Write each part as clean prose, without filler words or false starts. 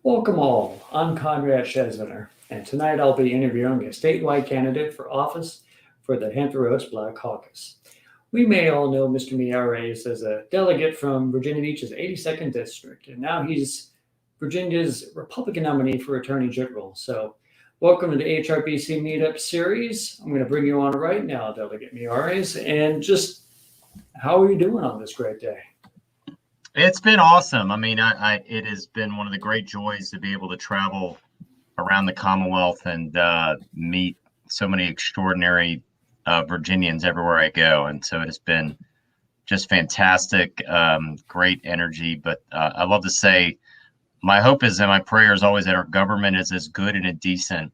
Welcome all. I'm Conrad Chesviner, and tonight I'll be interviewing a statewide candidate for office for the Hampton Roads Black Caucus. We may all know Mr. Miyares as a delegate from Virginia Beach's 82nd District, and now he's Virginia's Republican nominee for Attorney General. So, welcome to the HRBC MeetUp series. I'm going to bring you on right now, Delegate Miyares, and just how are you doing on this great day? It's been awesome. I mean, it has been one of the great joys to be able to travel around the Commonwealth and meet so many extraordinary Virginians everywhere I go. And so it has been just fantastic, great energy. But I love to say my hope is and my prayer is always that our government is as good and as decent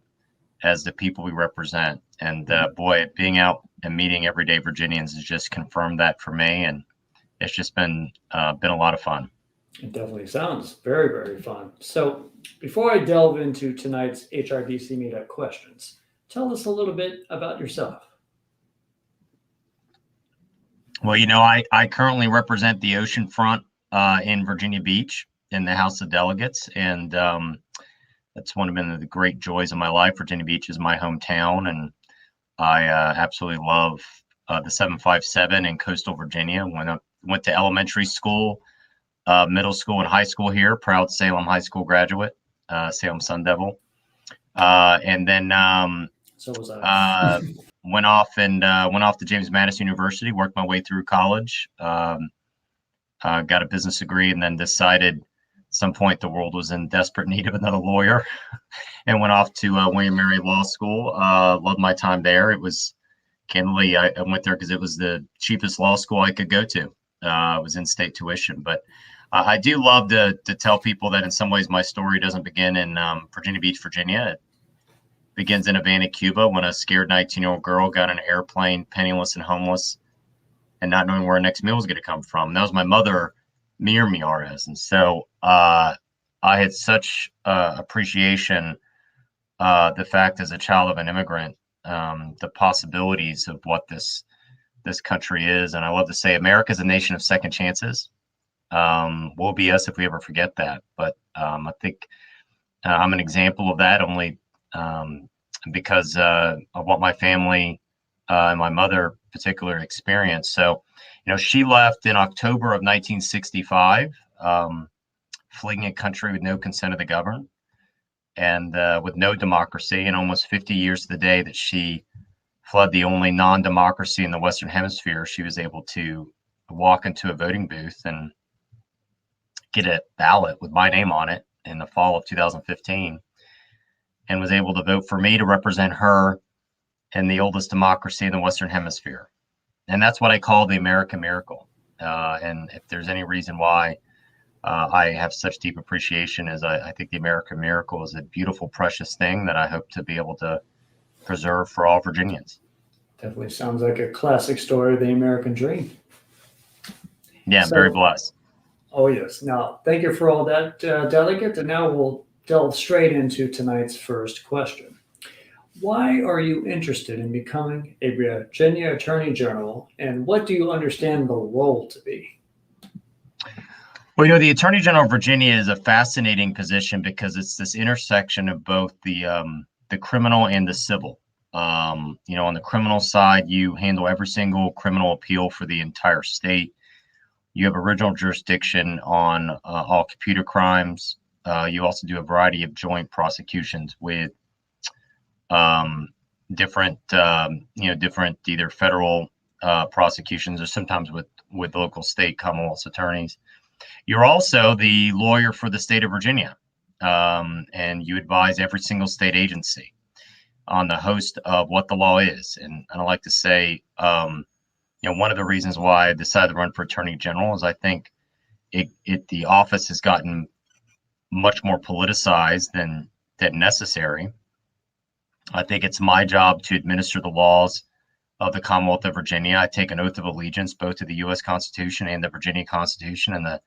as the people we represent. And boy, being out and meeting everyday Virginians has just confirmed that for me. And it's just been a lot of fun. It definitely sounds very, very fun. So before I delve into tonight's HRBC Meetup questions, tell us a little bit about yourself. Well, I currently represent the oceanfront in Virginia Beach in the House of Delegates. And that's one of the great joys of my life. Virginia Beach is my hometown. And I absolutely love the 757 in coastal Virginia. Went to elementary school, middle school, and high school here. Proud Salem High School graduate, Salem Sun Devil. And then So was I. went off to James Madison University. Worked my way through college. Got a business degree, and then decided at some point the world was in desperate need of another lawyer, and went off to William Mary Law School. Loved my time there. It was candidly, I went there because it was the cheapest law school I could go to. It was in-state tuition, but I do love to tell people that in some ways my story doesn't begin in Virginia Beach, Virginia. It begins in Havana, Cuba, when a scared 19-year-old girl got on an airplane, penniless and homeless, and not knowing where her next meal was going to come from. That was my mother, Mir Miyares, and so I had such appreciation the fact as a child of an immigrant, the possibilities of what this country is. And I love to say America is a nation of second chances. We'll be us if we ever forget that. But I think I'm an example of that only because of what my family and my mother particularly experienced. So, she left in October of 1965, fleeing a country with no consent of the governed and with no democracy, and almost 50 years to the day that she fled the only non-democracy in the Western Hemisphere. She was able to walk into a voting booth and get a ballot with my name on it in the fall of 2015, and was able to vote for me to represent her in the oldest democracy in the Western Hemisphere. And that's what I call the American miracle. And if there's any reason why I have such deep appreciation, is I think the American miracle is a beautiful, precious thing that I hope to be able to preserve for all Virginians. Definitely sounds like a classic story of the American dream. Yeah, I'm very blessed. Oh, yes. Now, thank you for all that, Delegate. And now we'll delve straight into tonight's first question. Why are you interested in becoming a Virginia Attorney General, and what do you understand the role to be? Well, the Attorney General of Virginia is a fascinating position because it's this intersection of both the criminal and the civil. On the criminal side, you handle every single criminal appeal for the entire state. You have original jurisdiction on all computer crimes. You also do a variety of joint prosecutions with different either federal prosecutions or sometimes with local, state, Commonwealth attorneys. You're also the lawyer for the state of Virginia, and you advise every single state agency on the host of what the law is. And I like to say, one of the reasons why I decided to run for Attorney General is I think the office has gotten much more politicized than necessary. I think it's my job to administer the laws of the Commonwealth of Virginia. I take an oath of allegiance both to the U.S. Constitution and the Virginia Constitution, and to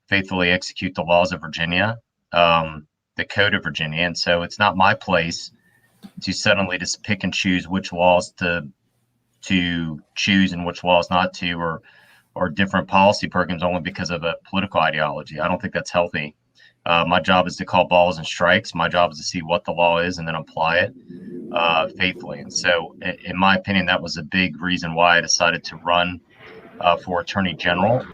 faithfully execute the laws of Virginia, the Code of Virginia. And so it's not my place to suddenly just pick and choose which laws to choose and which laws not to, or different policy programs only because of a political ideology. I don't think that's healthy. My job is to call balls and strikes. My job is to see what the law is and then apply it faithfully. And so, in my opinion, that was a big reason why I decided to run for Attorney General.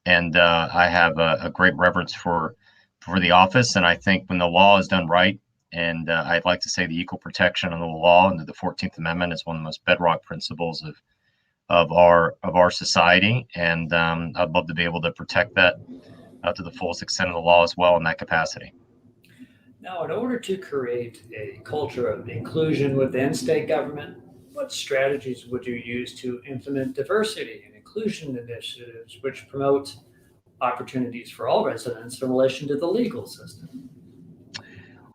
And I have a great reverence for the office. And I think when the law is done right, and I'd like to say the equal protection of the law under the 14th Amendment is one of the most bedrock principles of our society. And I'd love to be able to protect that to the fullest extent of the law as well in that capacity. Now, in order to create a culture of inclusion within state government, what strategies would you use to implement diversity and inclusion initiatives which promote opportunities for all residents in relation to the legal system?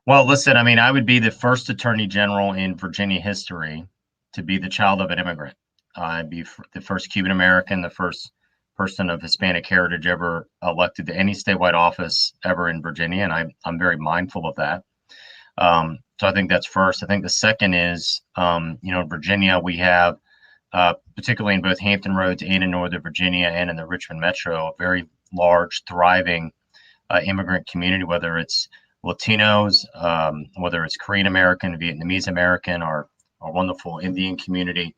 Well, listen, I mean, I would be the first Attorney General in Virginia history to be the child of an immigrant. I'd be the first Cuban American, the first person of Hispanic heritage ever elected to any statewide office ever in Virginia, and I'm very mindful of that. So I think that's first. I think the second is, in Virginia, we have, particularly in both Hampton Roads and in Northern Virginia and in the Richmond Metro, a very large, thriving immigrant community, whether it's Latinos, whether it's Korean American, Vietnamese American, or our wonderful Indian community.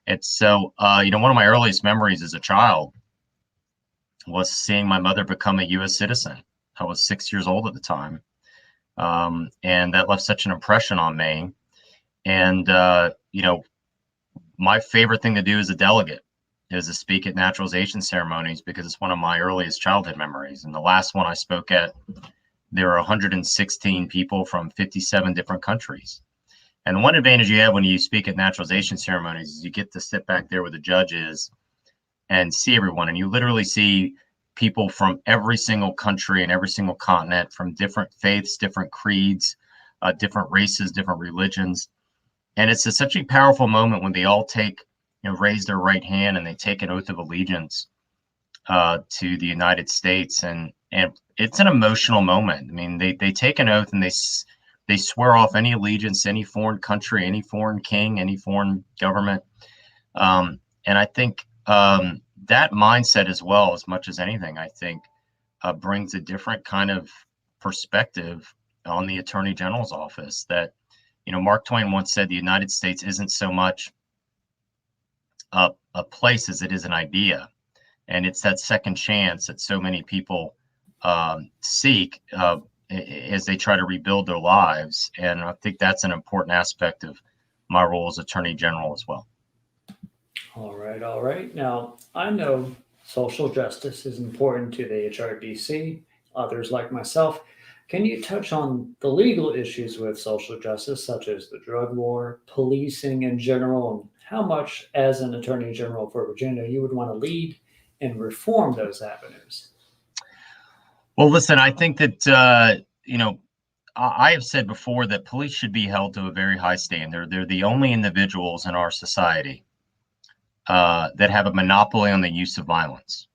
It's so, one of my earliest memories as a child was seeing my mother become a U.S. citizen. I was 6 years old at the time. And that left such an impression on me. And, my favorite thing to do as a delegate is to speak at naturalization ceremonies because it's one of my earliest childhood memories. And the last one I spoke at, there were 116 people from 57 different countries. And the one advantage you have when you speak at naturalization ceremonies is you get to sit back there with the judges and see everyone. And you literally see people from every single country and every single continent, from different faiths, different creeds, different races, different religions. And it's such a powerful moment when they all raise their right hand and they take an oath of allegiance to the United States. And it's an emotional moment. I mean, they take an oath and they swear off any allegiance, any foreign country, any foreign king, any foreign government. And I think that mindset as well, as much as anything, I think brings a different kind of perspective on the Attorney General's office. That, Mark Twain once said the United States isn't so much a place as it is an idea. And it's that second chance that so many people seek as they try to rebuild their lives. And I think that's an important aspect of my role as Attorney General as well. All right, all right. Now, I know social justice is important to the HRBC, others like myself. Can you touch on the legal issues with social justice, such as the drug war, policing in general, and how much, as an Attorney General for Virginia, you would want to lead and reform those avenues? Well, listen, I think that, I have said before that police should be held to a very high standard. They're the only individuals in our society that have a monopoly on the use of violence.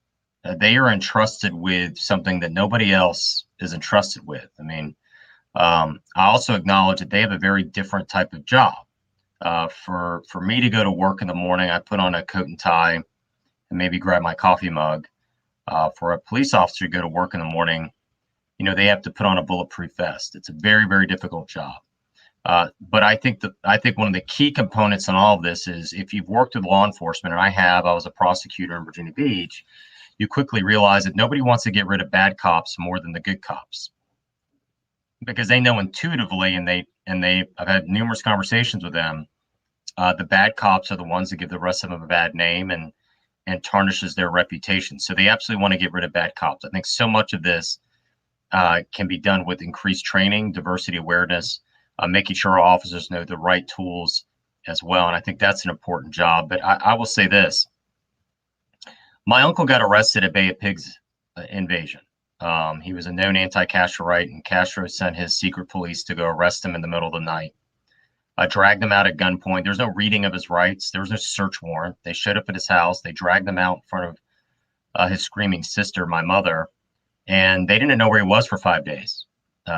They are entrusted with something that nobody else is entrusted with. I mean, I also acknowledge that they have a very different type of job. For me to go to work in the morning, I put on a coat and tie and maybe grab my coffee mug. For a police officer to go to work in the morning, they have to put on a bulletproof vest. It's a very, very difficult job. But I think one of the key components in all of this is if you've worked with law enforcement, and I was a prosecutor in Virginia Beach, you quickly realize that nobody wants to get rid of bad cops more than the good cops, because they know intuitively, and I've had numerous conversations with them. The bad cops are the ones that give the rest of them a bad name and tarnishes their reputation. So they absolutely want to get rid of bad cops. I think so much of this can be done with increased training, diversity awareness, making sure our officers know the right tools as well. And I think that's an important job. But I will say this. My uncle got arrested at Bay of Pigs invasion. He was a known anti-Castroite, and Castro sent his secret police to go arrest him in the middle of the night. Dragged him out at gunpoint. There's no reading of his rights. There was no search warrant. They showed up at his house. They dragged him out in front of his screaming sister, my mother, and they didn't know where he was for 5 days.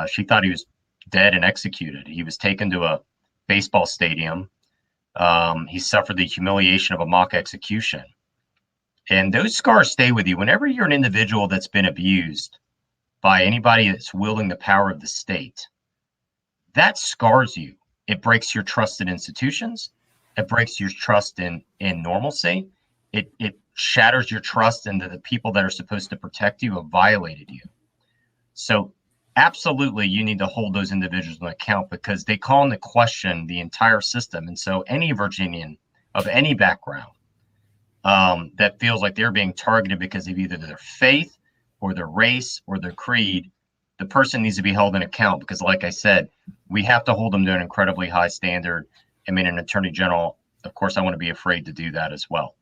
She thought he was dead and executed. He was taken to a baseball stadium. He suffered the humiliation of a mock execution. And those scars stay with you. Whenever you're an individual that's been abused by anybody that's wielding the power of the state, that scars you. It breaks your trust in institutions. It breaks your trust in normalcy. It shatters your trust into the people that are supposed to protect you have violated you. So absolutely, you need to hold those individuals on account because they call into question the entire system. And so any Virginian of any background that feels like they're being targeted because of either their faith or their race or their creed, the person needs to be held in account because, like I said, we have to hold them to an incredibly high standard. I mean, an attorney general, of course, I want to be afraid to do that as well.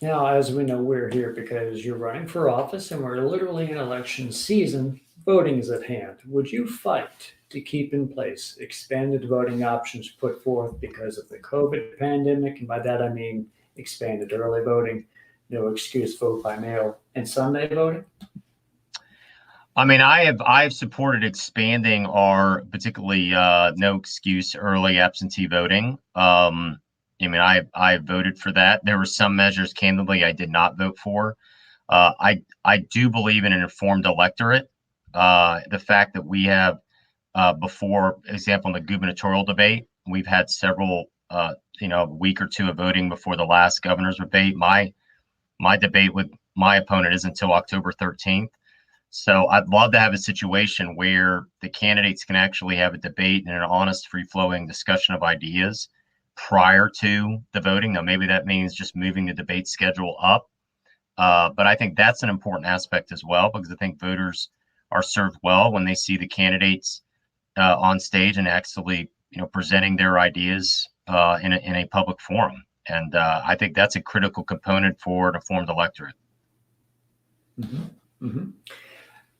Now, as we know, we're here because you're running for office and we're literally in election season. Voting is at hand. Would you fight to keep in place expanded voting options put forth because of the COVID pandemic? And by that, I mean expanded early voting, no excuse vote by mail, and Sunday voting? I mean, I've supported expanding our particularly no excuse early absentee voting. I mean, I voted for that. There were some measures, candidly, I did not vote for. I do believe in an informed electorate. The fact that we have, before example, in the gubernatorial debate, we've had several, a week or two of voting before the last governor's debate. My debate with my opponent isn't until October 13th. So I'd love to have a situation where the candidates can actually have a debate and an honest, free-flowing discussion of ideas prior to the voting. Now, maybe that means just moving the debate schedule up. But I think that's an important aspect as well, because I think voters are served well when they see the candidates on stage and actually, presenting their ideas in a public forum. And I think that's a critical component for an informed electorate. Mm-hmm. Mm-hmm.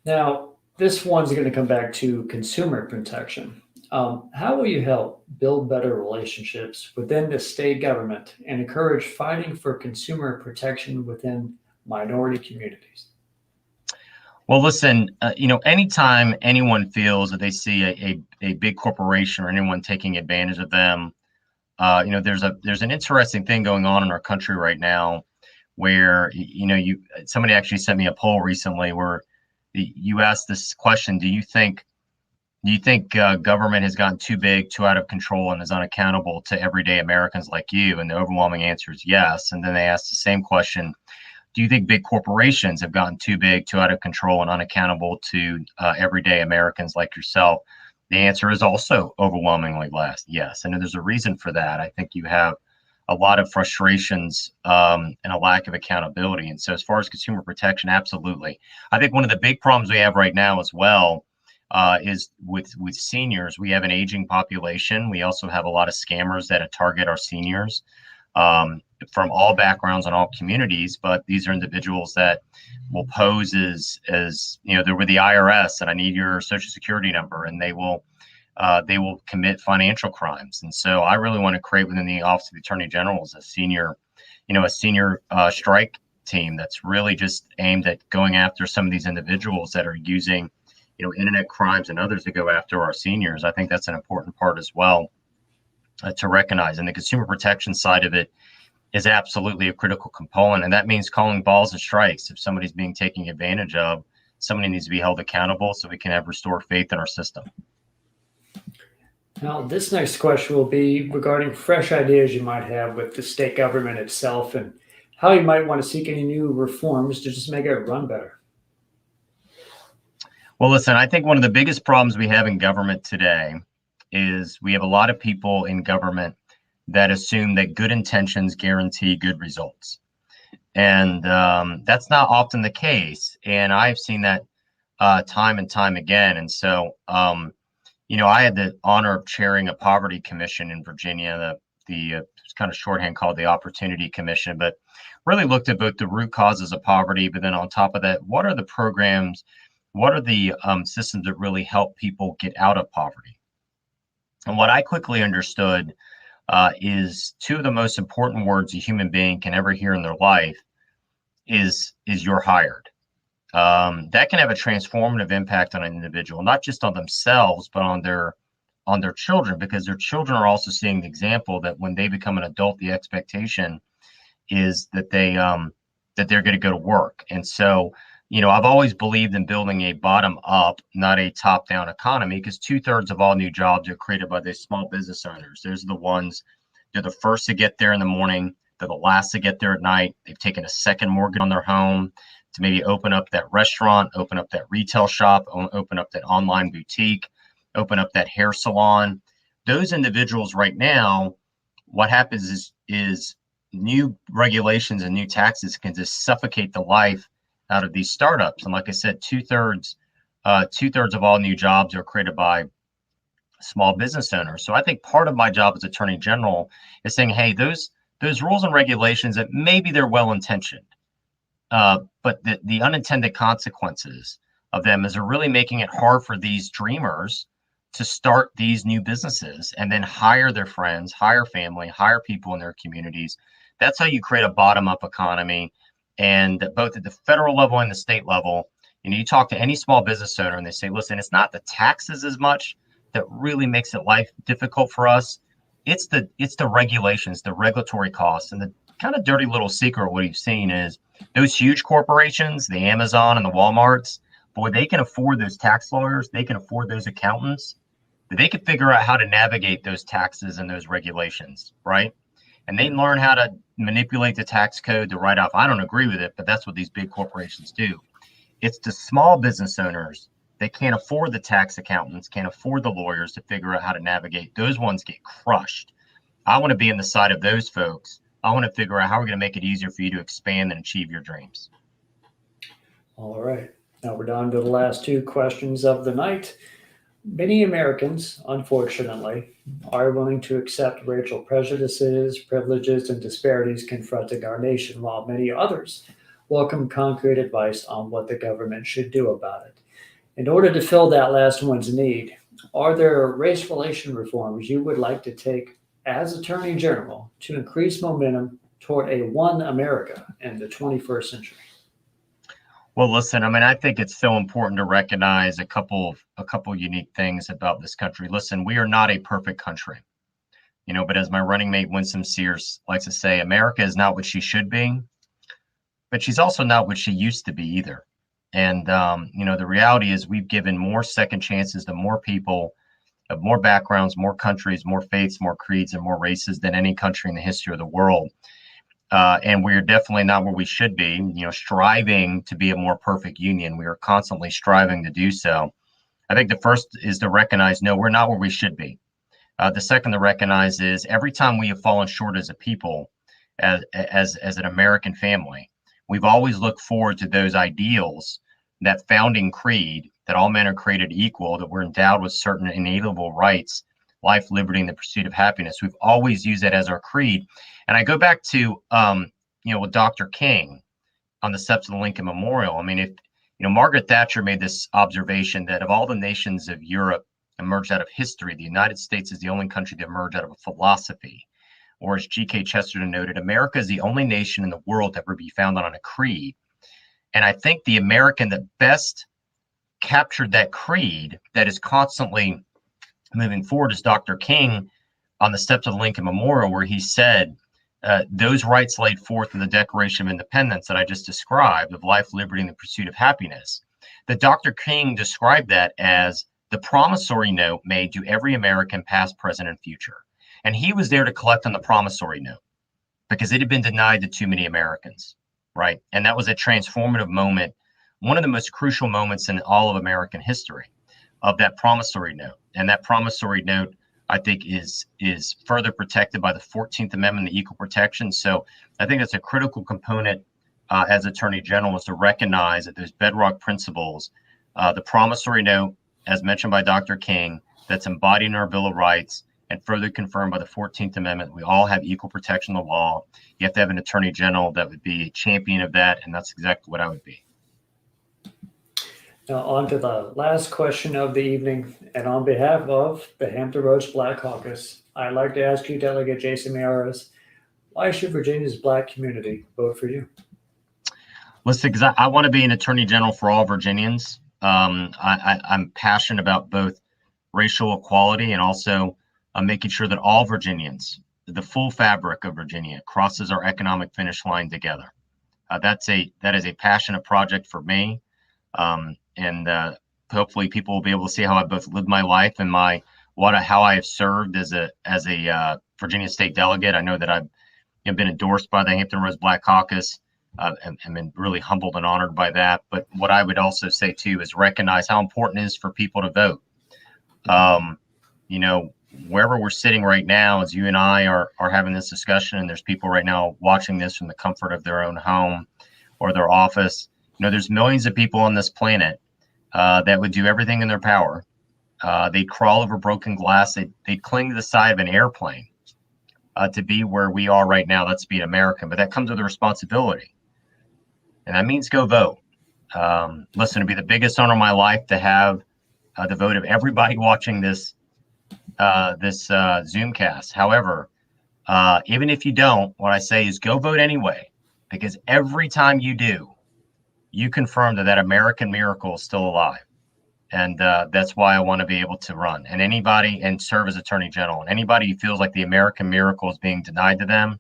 Now, this one's going to come back to consumer protection. How will you help build better relationships within the state government and encourage fighting for consumer protection within minority communities? Well, listen, anytime anyone feels that they see a big corporation or anyone taking advantage of them, there's an interesting thing going on in our country right now where, somebody actually sent me a poll recently where you asked this question: Do you think government has gotten too big, too out of control, and is unaccountable to everyday Americans like you? And the overwhelming answer is yes. And then they asked the same question: Do you think big corporations have gotten too big, too out of control, and unaccountable to everyday Americans like yourself? The answer is also overwhelmingly yes. And there's a reason for that. I think you have a lot of frustrations and a lack of accountability. And so as far as consumer protection, absolutely. I think one of the big problems we have right now as well is with seniors. We have an aging population. We also have a lot of scammers that target our seniors from all backgrounds and all communities. But these are individuals that will pose as they're with the IRS and I need your social security number, and they will commit financial crimes. And so I really want to create within the Office of the Attorney General a senior strike team that's really just aimed at going after some of these individuals that are using, internet crimes and others to go after our seniors. I think that's an important part as well to recognize. And the consumer protection side of it is absolutely a critical component. And that means calling balls and strikes. If somebody's being taken advantage of, somebody needs to be held accountable so we can have restore faith in our system. Now, this next question will be regarding fresh ideas you might have with the state government itself and how you might want to seek any new reforms to just make it run better. Well, listen, I think one of the biggest problems we have in government today is we have a lot of people in government that assume that good intentions guarantee good results. And that's not often the case. And I've seen that time and time again. And so, I had the honor of chairing a poverty commission in Virginia, the kind of shorthand called the Opportunity Commission, but really looked at both the root causes of poverty, but then on top of that, what are the programs, what are the systems that really help people get out of poverty? And what I quickly understood is two of the most important words a human being can ever hear in their life is you're hired. That can have a transformative impact on an individual, not just on themselves, but on their children, because their children are also seeing the example that when they become an adult, the expectation is that they're going to go to work. And so I've always believed in building a bottom up, not a top down economy, because 2/3 of all new jobs are created by these small business owners. Those are the ones, they're the first to get there in the morning. They're the last to get there at night. They've taken a second mortgage on their home to maybe open up that restaurant, open up that retail shop, open up that online boutique, open up that hair salon. Those individuals right now, what happens is new regulations and new taxes can just suffocate the life out of these startups. And like I said, two-thirds of all new jobs are created by small business owners. So I think part of my job as Attorney General is saying, hey, those rules and regulations that maybe they're well intentioned, but the unintended consequences of them is they're really making it hard for these dreamers to start these new businesses and then hire their friends, hire family, hire people in their communities. That's how you create a bottom-up economy. And both at the federal level and the state level, you talk to any small business owner and they say, listen, it's not the taxes as much that really makes it life difficult for us. It's the regulations, the regulatory costs. And the kind of dirty little secret what we've seen is those huge corporations, the Amazon and the Walmarts, boy, they can afford those tax lawyers, they can afford those accountants, they can figure out how to navigate those taxes and those regulations, right? And they learn how to manipulate the tax code to write off. I don't agree with it, but that's what these big corporations do. It's the small business owners that can't afford the tax accountants, can't afford the lawyers to figure out how to navigate. Those ones get crushed. I want to be on the side of those folks. I want to figure out how we're going to make it easier for you to expand and achieve your dreams. All right. Now we're down to the last two questions of the night. Many Americans, unfortunately, are willing to accept racial prejudices, privileges, and disparities confronting our nation, while many others welcome concrete advice on what the government should do about it. In order to fill that last one's need, are there race relation reforms you would like to take as Attorney General to increase momentum toward a one America in the 21st century? Well, listen, I think it's so important to recognize a couple unique things about this country. Listen, we are not a perfect country, but as my running mate Winsome Sears likes to say, America is not what she should be, but she's also not what she used to be either. And, the reality is we've given more second chances to more people of more backgrounds, more countries, more faiths, more creeds, and more races than any country in the history of the world. And we're definitely not where we should be, striving to be a more perfect union. We are constantly striving to do so. I think the first is to recognize, no, we're not where we should be. The second to recognize is every time we have fallen short as a people, as an American family, we've always looked forward to those ideals, that founding creed, that all men are created equal, that we're endowed with certain inalienable rights, life, liberty, and the pursuit of happiness. We've always used that as our creed. And I go back to, with Dr. King on the steps of the Lincoln Memorial. If, Margaret Thatcher made this observation that of all the nations of Europe emerged out of history, the United States is the only country that emerged out of a philosophy. Or as G.K. Chesterton noted, America is the only nation in the world that would be founded on a creed. And I think the American that best captured that creed, that is constantly moving forward, is Dr. King on the steps of the Lincoln Memorial, where he said, those rights laid forth in the Declaration of Independence that I just described, of life, liberty, and the pursuit of happiness, that Dr. King described that as the promissory note made to every American, past, present, and future. And he was there to collect on the promissory note because it had been denied to too many Americans, right? And that was a transformative moment, one of the most crucial moments in all of American history, of that promissory note. And that promissory note, I think, is further protected by the 14th Amendment, the equal protection. So I think that's a critical component as Attorney General, is to recognize that those bedrock principles, the promissory note, as mentioned by Dr. King, that's embodied in our Bill of Rights and further confirmed by the 14th Amendment. We all have equal protection of the law. You have to have an Attorney General that would be a champion of that, and that's exactly what I would be. Now, on to the last question of the evening. And on behalf of the Hampton Roads Black Caucus, I'd like to ask you, Delegate Jason Miyares, why should Virginia's Black community vote for you? Listen, because I want to be an Attorney General for all Virginians. I'm passionate about both racial equality and also making sure that all Virginians, the full fabric of Virginia, crosses our economic finish line together. that is a passionate project for me. And hopefully people will be able to see how I both lived my life and how I have served as a Virginia State delegate. I know that I've been endorsed by the Hampton Roads Black Caucus. And been really humbled and honored by that. But what I would also say too is recognize how important it is for people to vote. Wherever we're sitting right now, as you and I are having this discussion, and there's people right now watching this from the comfort of their own home or their office. There's millions of people on this planet that would do everything in their power. They crawl over broken glass. They cling to the side of an airplane to be where we are right now. That's being American, but that comes with a responsibility. And that means go vote. Listen, it'd be the biggest honor of my life to have the vote of everybody watching this Zoomcast. However, even if you don't, what I say is go vote anyway, because every time you do, you confirm that American miracle is still alive. And that's why I want to be able to run. And serve as Attorney General. And anybody who feels like the American miracle is being denied to them,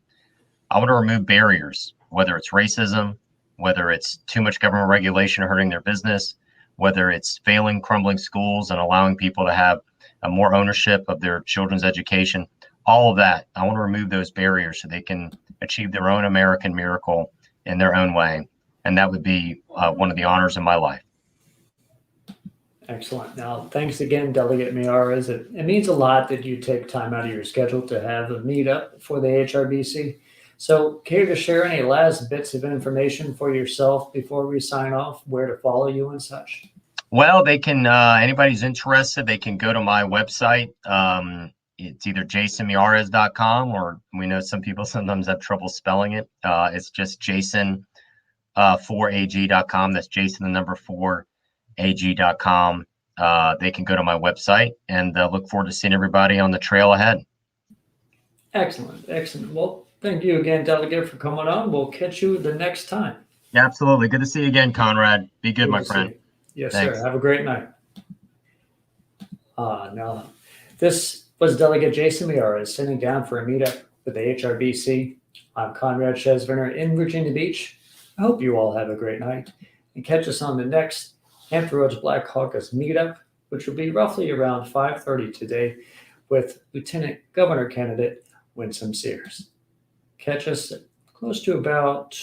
I want to remove barriers, whether it's racism, whether it's too much government regulation hurting their business, whether it's failing, crumbling schools and allowing people to have more ownership of their children's education, all of that. I want to remove those barriers so they can achieve their own American miracle in their own way. And that would be one of the honors in my life. Excellent. Now, thanks again, Delegate Miyares. It means a lot that you take time out of your schedule to have a meetup for the HRBC. So care to share any last bits of information for yourself before we sign off, where to follow you and such? Well, they can, anybody's interested, they can go to my website. It's either jasonmiyares.com, or we know some people sometimes have trouble spelling it. It's just jason4ag.com. That's Jason, the number 4ag.com. They can go to my website, and look forward to seeing everybody on the trail ahead. Excellent. Excellent. Well, thank you again, Delegate, for coming on. We'll catch you the next time. Yeah, absolutely. Good to see you again, Conrad. Be good, my friend. Yes, Thanks. sir. Have a great night. Now, this was Delegate Jason Miyares sitting down for a meetup with the HRBC. I'm Conrad Chesviner in Virginia Beach. I hope you all have a great night, and catch us on the next Hampton Roads Black Caucus meetup, which will be roughly around 5:30 today with Lieutenant Governor candidate Winsome Sears. Catch us close to about